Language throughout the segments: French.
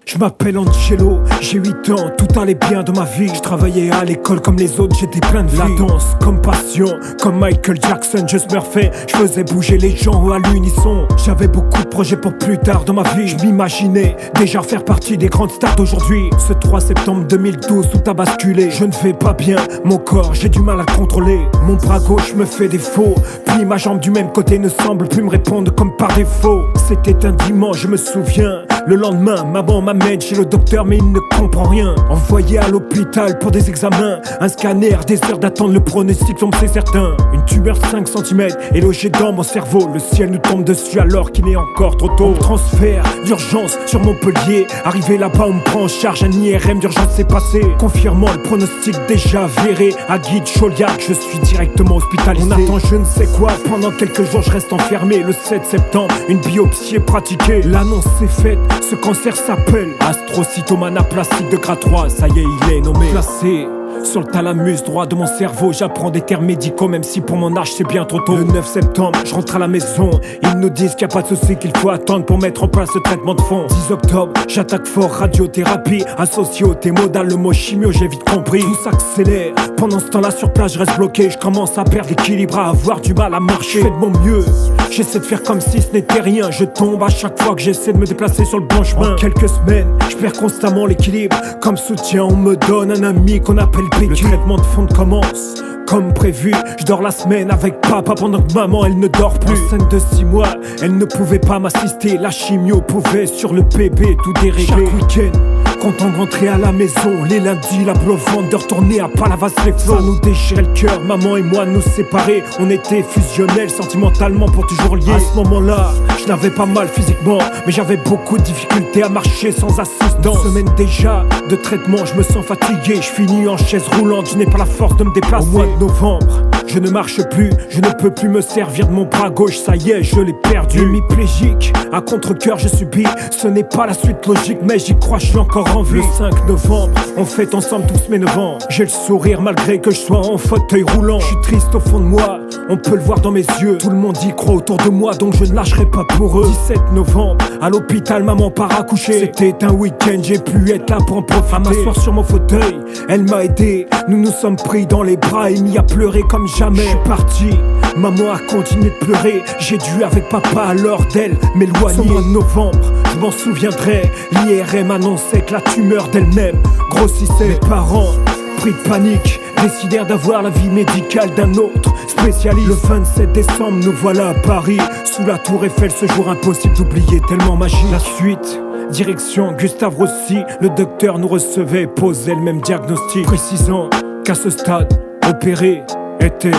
Je m'appelle Angelo, j'ai 8 ans, tout allait bien dans ma vie. Je travaillais à l'école comme les autres, j'étais plein de vie. La danse comme passion, comme Michael Jackson, je Smurfais. Je faisais bouger les gens à l'unisson. J'avais beaucoup de projets pour plus tard dans ma vie. Je m'imaginais déjà faire partie des grandes stars d'aujourd'hui. Ce 3 septembre 2012, tout a basculé. Je ne vais pas bien, mon corps, j'ai du mal à contrôler. Mon bras gauche me fait défaut, puis ma jambe du même côté ne semble plus me répondre comme par défaut. C'était un dimanche, je me souviens. Le lendemain, maman m'amène chez le docteur mais il ne comprend rien. Envoyé à l'hôpital pour des examens, un scanner, des heures d'attente, le pronostic tombe c'est certain. Une tumeur 5 cm est logée dans mon cerveau. Le ciel nous tombe dessus alors qu'il est encore trop tôt. Transfert d'urgence sur Montpellier. Arrivé là-bas on me prend en charge, un IRM d'urgence s'est passé, confirmant le pronostic déjà avéré. À Guide Chauliac, je suis directement hospitalisé. On attend je ne sais quoi, pendant quelques jours je reste enfermé. Le 7 septembre, une biopsie est pratiquée. L'annonce est faite, ce cancer s'appelle astrocytome anaplastique de grade 3. Ça y est, il est nommé. Placé sur le thalamus droit de mon cerveau, j'apprends des termes médicaux même si pour mon âge c'est bien trop tôt. Le 9 septembre, je rentre à la maison. Ils nous disent qu'il n'y a pas de souci, qu'il faut attendre pour mettre en place ce traitement de fond. 10 octobre, j'attaque fort, radiothérapie associée au T-modal, le mot chimio j'ai vite compris. Tout s'accélère, pendant ce temps-là sur place je reste bloqué. Je commence à perdre l'équilibre, à avoir du mal à marcher. Je fais de mon mieux, j'essaie de faire comme si ce n'était rien. Je tombe à chaque fois que j'essaie de me déplacer sur le bon chemin. En quelques semaines, je perds constamment l'équilibre. Comme soutien, on me donne un ami qu'on appelle PQ. Le traitement de fond commence comme prévu. Je dors la semaine avec papa pendant que maman elle ne dort plus. Enceinte de 6 mois, elle ne pouvait pas m'assister. La chimio pouvait sur le bébé tout dérégler. Chaque week-end, content de rentrer à la maison. Les lundis, la boule au ventre de retourner à Palavas-les-Flots. Ça nous déchirait le cœur, maman et moi nous séparer. On était fusionnels sentimentalement pour toujours liés. À ce moment-là, je n'avais pas mal physiquement, mais j'avais beaucoup de difficultés à marcher sans assistance. Semaine déjà de traitement, je me sens fatigué. Je finis en chaise roulante, je n'ai pas la force de me déplacer. Au mois de novembre, je ne marche plus, je ne peux plus me servir de mon bras gauche, ça y est, je l'ai perdu. Hémiplégique, à contre-cœur je subis, ce n'est pas la suite logique, mais j'y crois, je suis encore en vie. Le 5 novembre, on fête ensemble tous mes 9 ans. J'ai le sourire malgré que je sois en fauteuil roulant. Je suis triste au fond de moi, on peut le voir dans mes yeux. Tout le monde y croit autour de moi, donc je ne lâcherai pas pour eux. 17 novembre, à l'hôpital, maman part accoucher. C'était un week-end, j'ai pu être là pour en profiter. À m'asseoir sur mon fauteuil, elle m'a aidé. Nous nous sommes pris dans les bras et mis à pleurer comme jamais. Je suis parti, maman a continué de pleurer. J'ai dû avec papa alors d'elle m'éloigner. Ce mois de novembre, je m'en souviendrai. L'IRM annonçait que la tumeur d'elle-même grossissait. Mes parents, pris de panique, décidèrent d'avoir la vie médicale d'un autre spécialiste. Le 27 décembre, nous voilà à Paris, sous la tour Eiffel, ce jour impossible d'oublier, tellement magique. La suite, direction Gustave Roussy, le docteur nous recevait, posait le même diagnostic, précisant qu'à ce stade, opérer était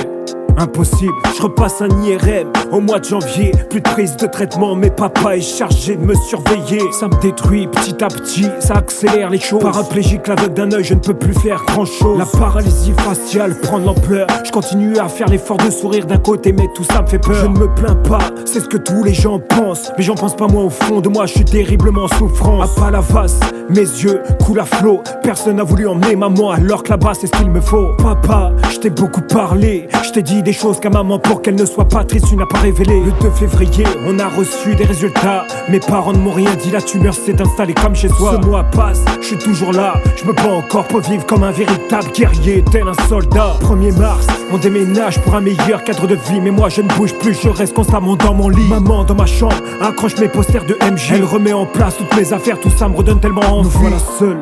impossible. Je repasse un IRM au mois de janvier. Plus de prise de traitement, mais papa est chargé de me surveiller. Ça me détruit petit à petit, ça accélère les choses. Paraplégique, l'aveugle d'un œil, je ne peux plus faire grand chose. La paralysie faciale prend de l'ampleur. Je continue à faire l'effort de sourire d'un côté, mais tout ça me fait peur. Je ne me plains pas, c'est ce que tous les gens pensent, mais j'en pense pas moi. Au fond de moi, je suis terriblement en souffrance. À Palavas, mes yeux coulent à flot. Personne n'a voulu emmener maman alors que là-bas c'est ce qu'il me faut. Papa, je t'ai beaucoup parlé, je t'ai dit des choses qu'à maman pour qu'elle ne soit pas triste, tu n'as pas révélé. Le 2 février, on a reçu des résultats. Mes parents ne m'ont rien dit, la tumeur s'est installée comme chez soi. Ce mois passe, je suis toujours là, je me bats encore pour vivre comme un véritable guerrier, tel un soldat. 1er mars, on déménage pour un meilleur cadre de vie, mais moi je ne bouge plus, je reste constamment dans mon lit. Maman dans ma chambre, accroche mes posters de MJ. Elle remet en place toutes mes affaires, tout ça me redonne tellement envie. Nous voilà seuls,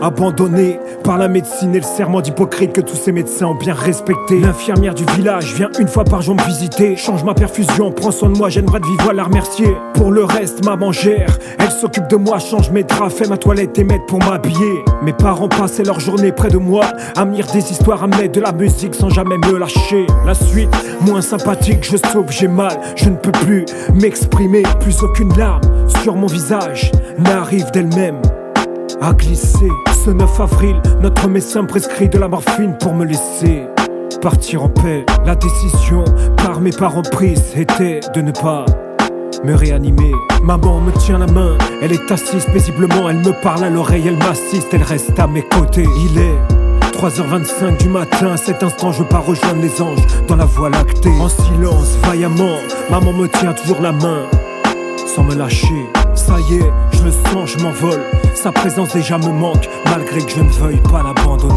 abandonné par la médecine et le serment d'Hippocrate que tous ces médecins ont bien respecté. L'infirmière du village vient une fois par jour me visiter, change ma perfusion, prend soin de moi, j'aimerais de vivre à la remercier. Pour le reste, maman gère, elle s'occupe de moi, change mes draps, fait ma toilette et m'aide pour m'habiller. Mes parents passaient leur journée près de moi, à me lire des histoires, à me mettre de la musique sans jamais me lâcher. La suite, moins sympathique, je souffre, j'ai mal, je ne peux plus m'exprimer, plus aucune larme sur mon visage n'arrive d'elle-même à glisser. Ce 9 avril, notre médecin prescrit de la morphine pour me laisser partir en paix. La décision par mes parents prise était de ne pas me réanimer. Maman me tient la main, elle est assise paisiblement, elle me parle à l'oreille, elle m'assiste, elle reste à mes côtés. Il est 3h25 du matin, à cet instant je pars rejoindre les anges dans la voie lactée. En silence, vaillamment, maman me tient toujours la main sans me lâcher. Ça y est, je le sens, je m'envole. Sa présence déjà me manque, malgré que je ne veuille pas l'abandonner.